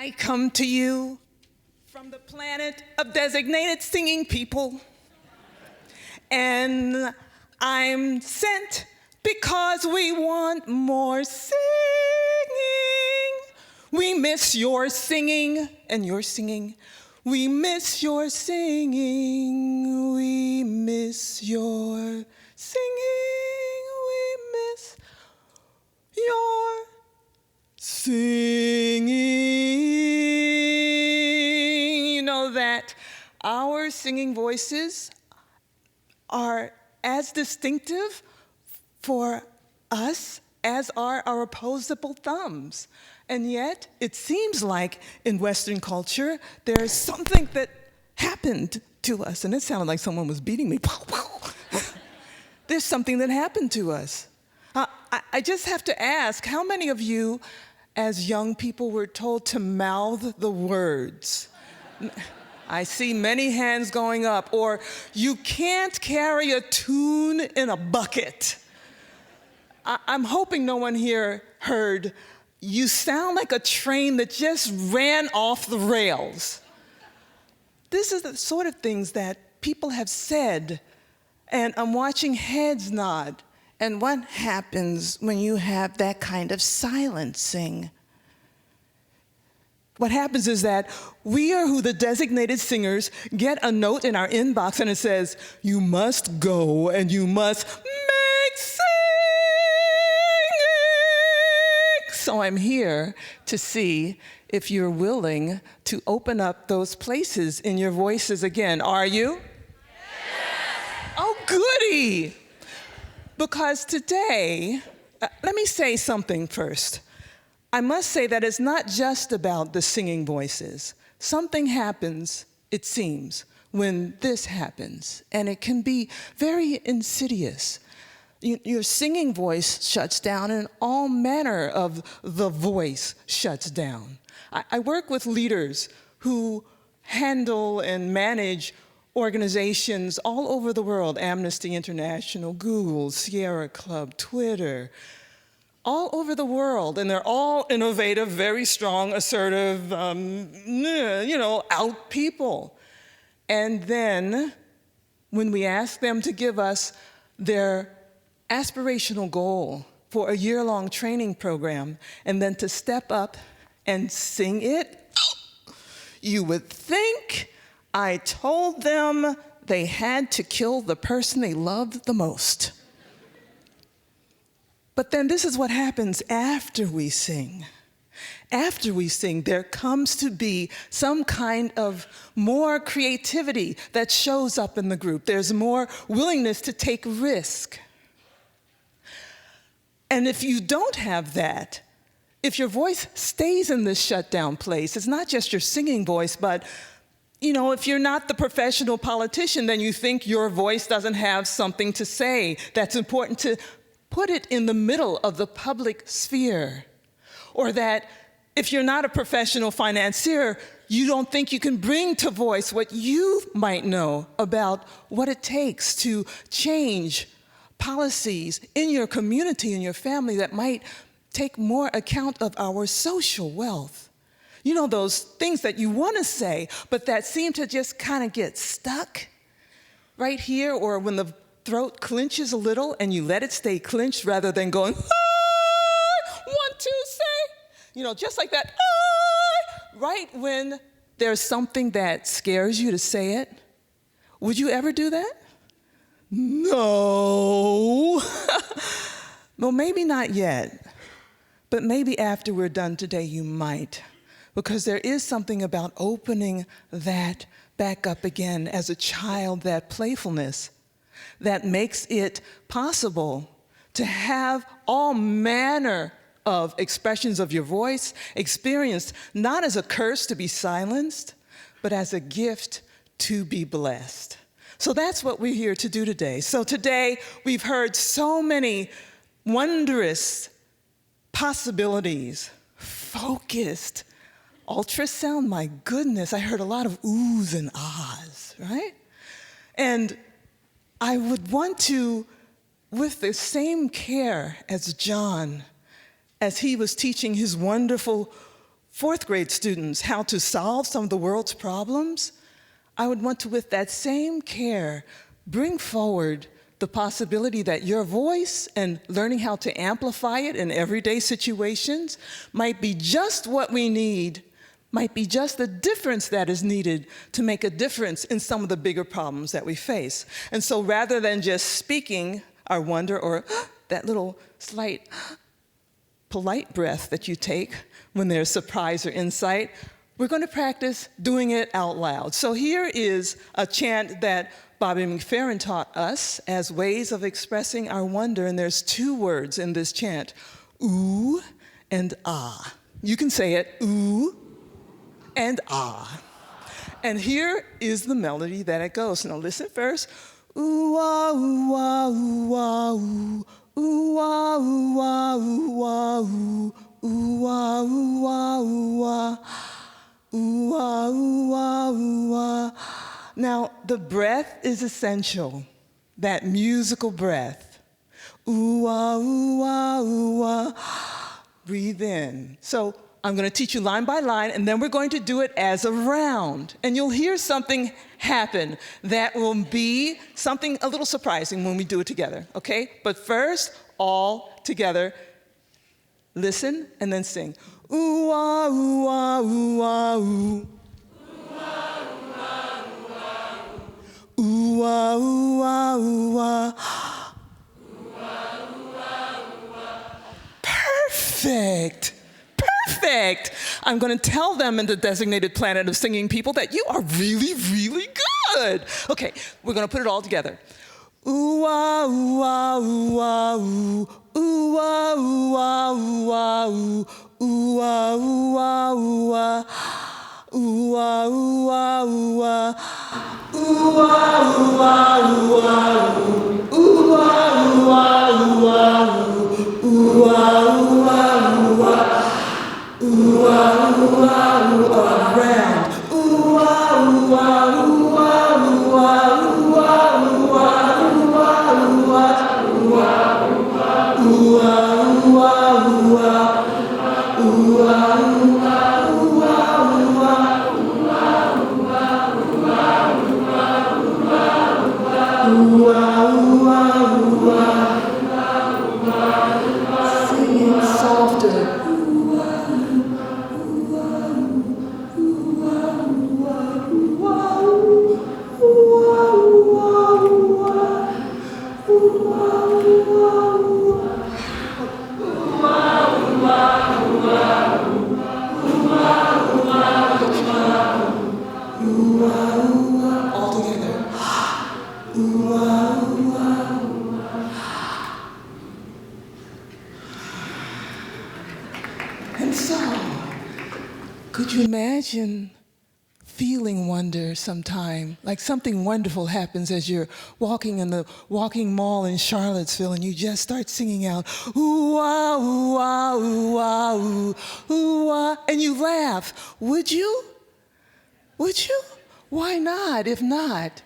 I come to you from the planet of designated singing people. And I'm sent because we want more singing. We miss your singing and your singing. We miss your singing. We miss your singing. We miss your singing. You know that our singing voices are as distinctive for us as are our opposable thumbs. And yet, it seems like in Western culture, there's something that happened to us. And it sounded like someone was beating me. There's something that happened to us. I just have to ask, how many of you, as young people, were told to mouth the words? I see many hands going up. Or, you can't carry a tune in a bucket. I'm hoping no one here heard, you sound like a train that just ran off the rails. This is the sort of things that people have said, and I'm watching heads nod. And what happens when you have that kind of silencing? What happens is that we are who the designated singers get a note in our inbox and it says, you must go and you must make singing. So I'm here to see if you're willing to open up those places in your voices again. Are you? Yes. Oh, goody. Because today, let me say something first. I must say that it's not just about the singing voices. Something happens, it seems, when this happens, and it can be very insidious. Your singing voice shuts down, and all manner of the voice shuts down. I work with leaders who handle and manage organizations all over the world, Amnesty International, Google, Sierra Club, Twitter, all over the world, and they're all innovative, very strong, assertive, out people. And then, when we ask them to give us their aspirational goal for a year-long training program, and then to step up and sing it, you would think I told them they had to kill the person they loved the most. But then this is what happens after we sing. After we sing, there comes to be some kind of more creativity that shows up in the group. There's more willingness to take risk. And if you don't have that, if your voice stays in this shutdown place, it's not just your singing voice, but if you're not the professional politician, then you think your voice doesn't have something to say that's important to put it in the middle of the public sphere. Or that if you're not a professional financier, you don't think you can bring to voice what you might know about what it takes to change policies in your community, in your family, that might take more account of our social wealth. Those things that you want to say, but that seem to just kind of get stuck right here, or when the throat clenches a little and you let it stay clenched rather than going, want to say, just like that, right when there's something that scares you to say it. Would you ever do that? No. Well, maybe not yet, but maybe after we're done today, you might. Because there is something about opening that back up again as a child, that playfulness, that makes it possible to have all manner of expressions of your voice experienced not as a curse to be silenced, but as a gift to be blessed. So that's what we're here to do today. So today, we've heard so many wondrous possibilities, focused, ultrasound, my goodness, I heard a lot of oohs and ahs, right? And I would want to, with the same care as John, as he was teaching his wonderful fourth grade students how to solve some of the world's problems, I would want to, with that same care, bring forward the possibility that your voice and learning how to amplify it in everyday situations might be just what we need, might be just the difference that is needed to make a difference in some of the bigger problems that we face. And so rather than just speaking our wonder or that little slight polite breath that you take when there's surprise or insight, we're going to practice doing it out loud. So here is a chant that Bobby McFerrin taught us as ways of expressing our wonder, and there's 2 words in this chant, ooh and ah. You can say it, ooh and ah. And here is the melody that it goes. Now listen first. Ooh ah ooh ah ooh ah ooh. Ooh ah ooh ah ooh ah ooh. Ooh ah ooh ah ooh ah. Ooh ah ooh ah ooh ah. Now, the breath is essential, that musical breath. Ooh ah ooh ah ooh ah. Breathe in. So I'm going to teach you line by line, and then we're going to do it as a round. And you'll hear something happen that will be something a little surprising when we do it together, okay? But first, all together, listen and then sing. Ooh ah ooh ah ooh ah ooh. Ooh ah ooh ah ooh ah. Perfect. Perfect. I'm going to tell them in the designated planet of singing people that you are really, really good. Okay, we're going to put it all together. Ooh ah ooh ah ooh ah ooh. Ooh ah ooh ah ooh ah ooh. Ooh ah ooh ah ooh ah. Ooh ah ooh ah ooh ah. Ooh ah ooh ah ooh ah ooh. Ooh ah ooh ah ooh ah ooh. Ooh ah ooh ah ooh ah. Ooh ah ooh ah ooh ah. Round. Ooh ah ooh ah ooh ah ooh ah. Ooh ah ooh ah ooh ah ooh ah. Ooh ah ooh ah ooh ah ooh ah. Ooh ah ooh ah ooh ah. Ooh ah ooh ah ooh ah. Sing it softer. Ooh ah ooh ah ooh ah ooh ah ooh ah ooh ah ooh ah ooh ah ooh ah ooh ah. All together. Ooh ah ooh ah. And so, could you imagine feeling wonder sometime? Like something wonderful happens as you're walking in the walking mall in Charlottesville and you just start singing out, ooh ah, ooh ah, ooh ah, ooh ah, and you laugh. Would you? Would you? Why not, if not?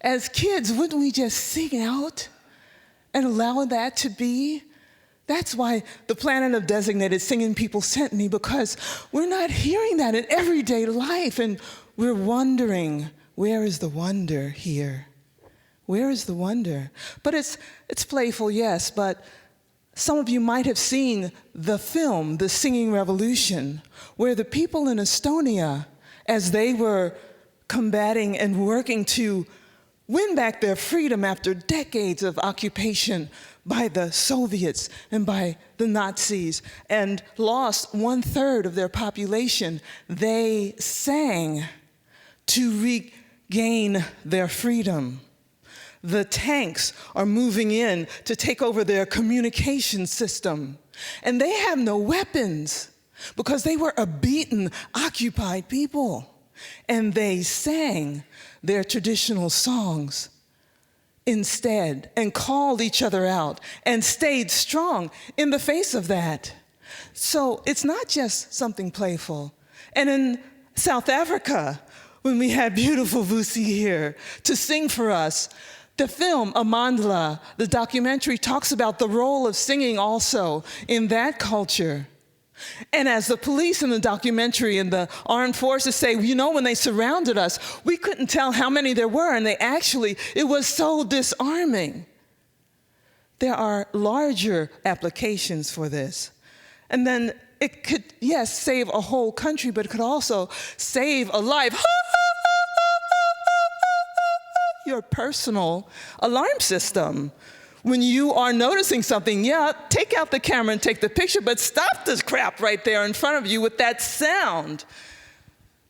As kids, wouldn't we just sing out and allow that to be? That's why the planet of designated singing people sent me, because we're not hearing that in everyday life, and we're wondering, where is the wonder here? Where is the wonder? But it's playful, yes, but some of you might have seen the film, The Singing Revolution, where the people in Estonia, as they were combating and working to win back their freedom after decades of occupation by the Soviets and by the Nazis, and lost 1/3 of their population, they sang to regain their freedom. The tanks are moving in to take over their communication system, and they have no weapons because they were a beaten, occupied people, and they sang their traditional songs instead and called each other out and stayed strong in the face of that. So it's not just something playful. And in South Africa, when we had beautiful Vusi here to sing for us, the film Amandla, the documentary, talks about the role of singing also in that culture. And as the police in the documentary and the armed forces say, you know, when they surrounded us, we couldn't tell how many there were, and it was so disarming. There are larger applications for this. And then it could, yes, save a whole country, but it could also save a life. Your personal alarm system. When you are noticing something, yeah, take out the camera and take the picture, but stop this crap right there in front of you with that sound.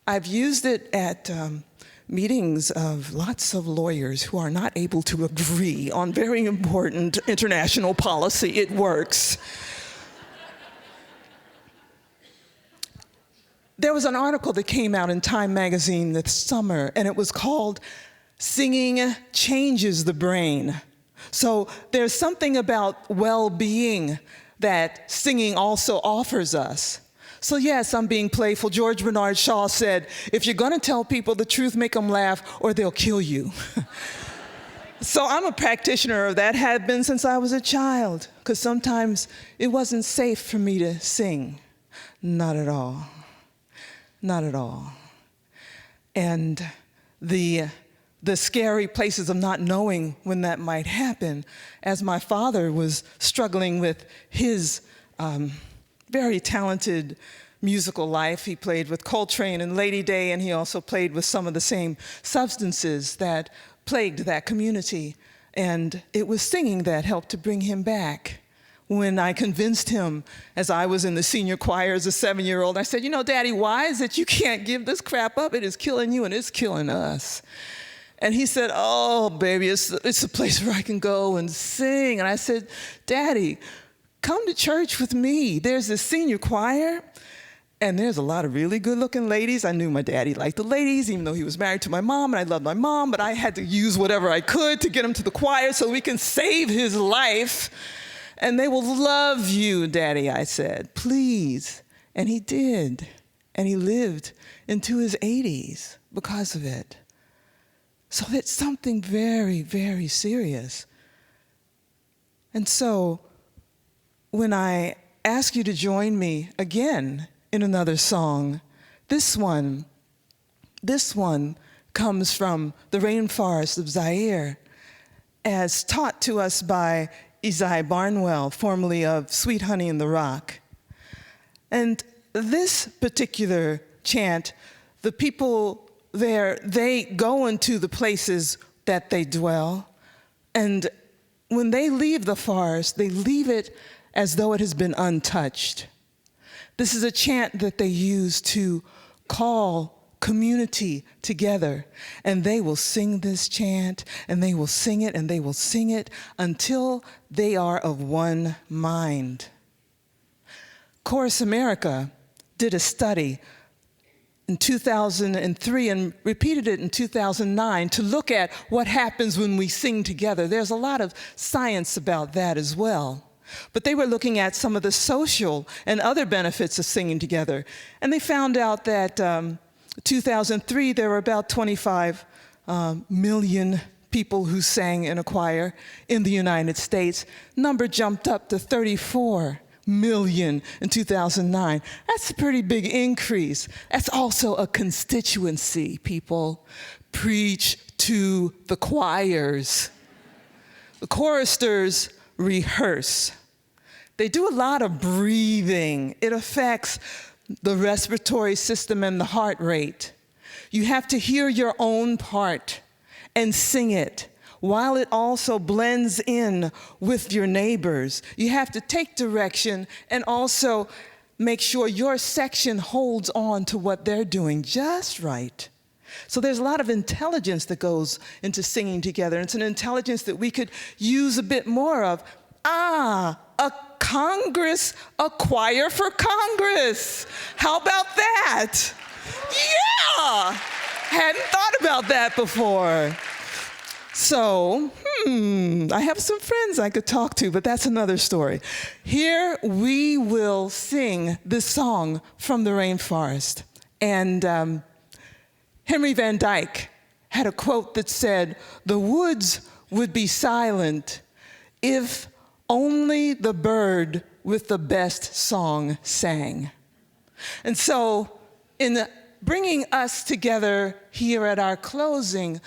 I've used it at meetings of lots of lawyers who are not able to agree on very important international policy. It works. There was an article that came out in Time magazine this summer, and it was called "Singing Changes the Brain." So there's something about well-being that singing also offers us. So yes, I'm being playful. George Bernard Shaw said, if you're going to tell people the truth, make them laugh or they'll kill you. So I'm a practitioner of that, have been since I was a child, because sometimes it wasn't safe for me to sing. Not at all. Not at all. And the scary places of not knowing when that might happen, as my father was struggling with his very talented musical life. He played with Coltrane and Lady Day, and he also played with some of the same substances that plagued that community. And it was singing that helped to bring him back. When I convinced him, as I was in the senior choir as a 7-year-old, I said, you know, Daddy, why is it you can't give this crap up? It is killing you and it's killing us. And he said, oh, baby, it's a place where I can go and sing. And I said, Daddy, come to church with me. There's this senior choir, and there's a lot of really good-looking ladies. I knew my daddy liked the ladies, even though he was married to my mom, and I loved my mom, but I had to use whatever I could to get him to the choir so we can save his life. And they will love you, Daddy, I said, please. And he did. And he lived into his 80s because of it. So it's something very, very serious. And so when I ask you to join me again in another song, this one comes from the rainforest of Zaire, as taught to us by Isaiah Barnwell, formerly of Sweet Honey in the Rock. And this particular chant, the people there, they go into the places that they dwell, and when they leave the forest, they leave it as though it has been untouched. This is a chant that they use to call community together, and they will sing this chant, and they will sing it, and they will sing it until they are of one mind. Chorus America did a study in 2003 and repeated it in 2009 to look at what happens when we sing together. There's a lot of science about that as well. But they were looking at some of the social and other benefits of singing together. And they found out that 2003, there were about 25 million people who sang in a choir in the United States. Number jumped up to 34 million in 2009. That's a pretty big increase. That's also a constituency, people. Preach to the choirs. The choristers rehearse. They do a lot of breathing. It affects the respiratory system and the heart rate. You have to hear your own part and sing it, while it also blends in with your neighbors. You have to take direction and also make sure your section holds on to what they're doing just right. So there's a lot of intelligence that goes into singing together. It's an intelligence that we could use a bit more of. A choir for Congress. How about that? Yeah! Hadn't thought about that before. So, I have some friends I could talk to, but that's another story. Here we will sing this song from the rainforest. And Henry Van Dyke had a quote that said, "The woods would be silent if only the bird with the best song sang. And so in bringing us together here at our closing,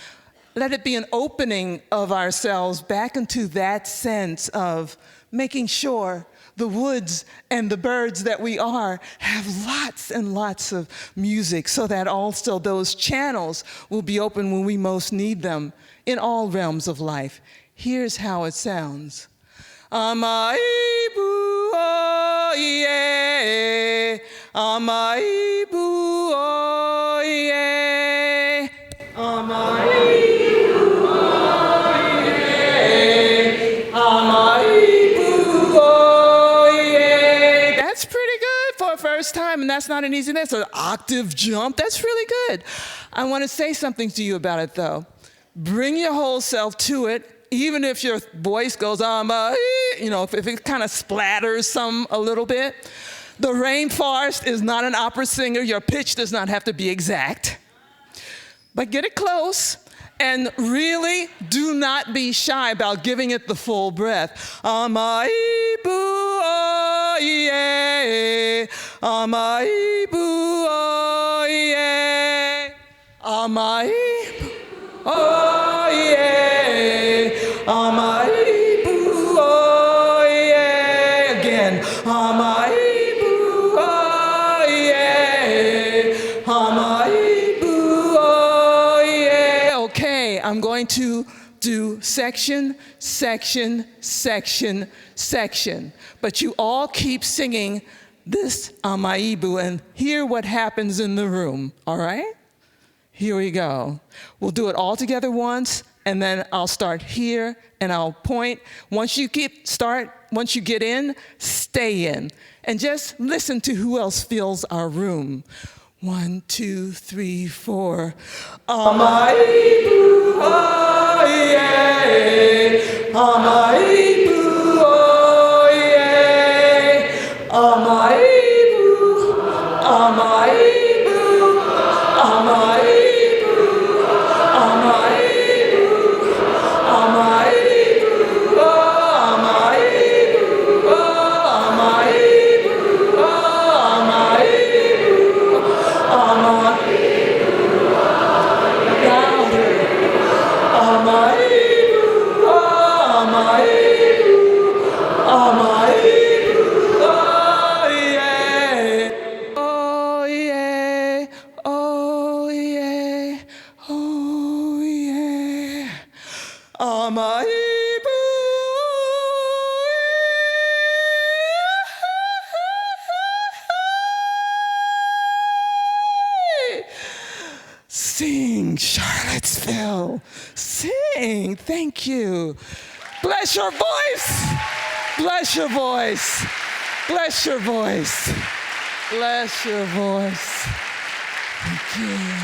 let it be an opening of ourselves back into that sense of making sure the woods and the birds that we are have lots and lots of music so that also those channels will be open when we most need them in all realms of life. Here's how it sounds. Amaibu, oh yeah. Amaibu, oh yeah. Amaibu, oh yeah. Amaibu, oh yeah. That's pretty good for a first time, and that's not an easy, that's an octave jump. That's really good. I want to say something to you about it, though. Bring your whole self to it. Even if your voice goes, if it kind of splatters a little bit. The rainforest is not an opera singer. Your pitch does not have to be exact. But get it close, and really do not be shy about giving it the full breath. Amaibu, oh yeah. Amaibu, oh yeah. Amaibu, oh yeah. Amaibu, oh yeah. Again. Amaibu, oh yeah. Amaibu, oh yeah. Okay, I'm going to do section, section, section, section. But you all keep singing this Amaibu and hear what happens in the room, all right? Here we go. We'll do it all together once, and then I'll start here, and I'll point. Once you get in, stay in. And just listen to who else fills our room. 1, 2, 3, 4. Amaibu, oh yeah. Amaibu, oh yeah. Amaibu, Amaibu, Amaibu. Sing, Charlottesville. Sing. Thank you. Bless your voice. Bless your voice. Bless your voice. Bless your voice. Thank you.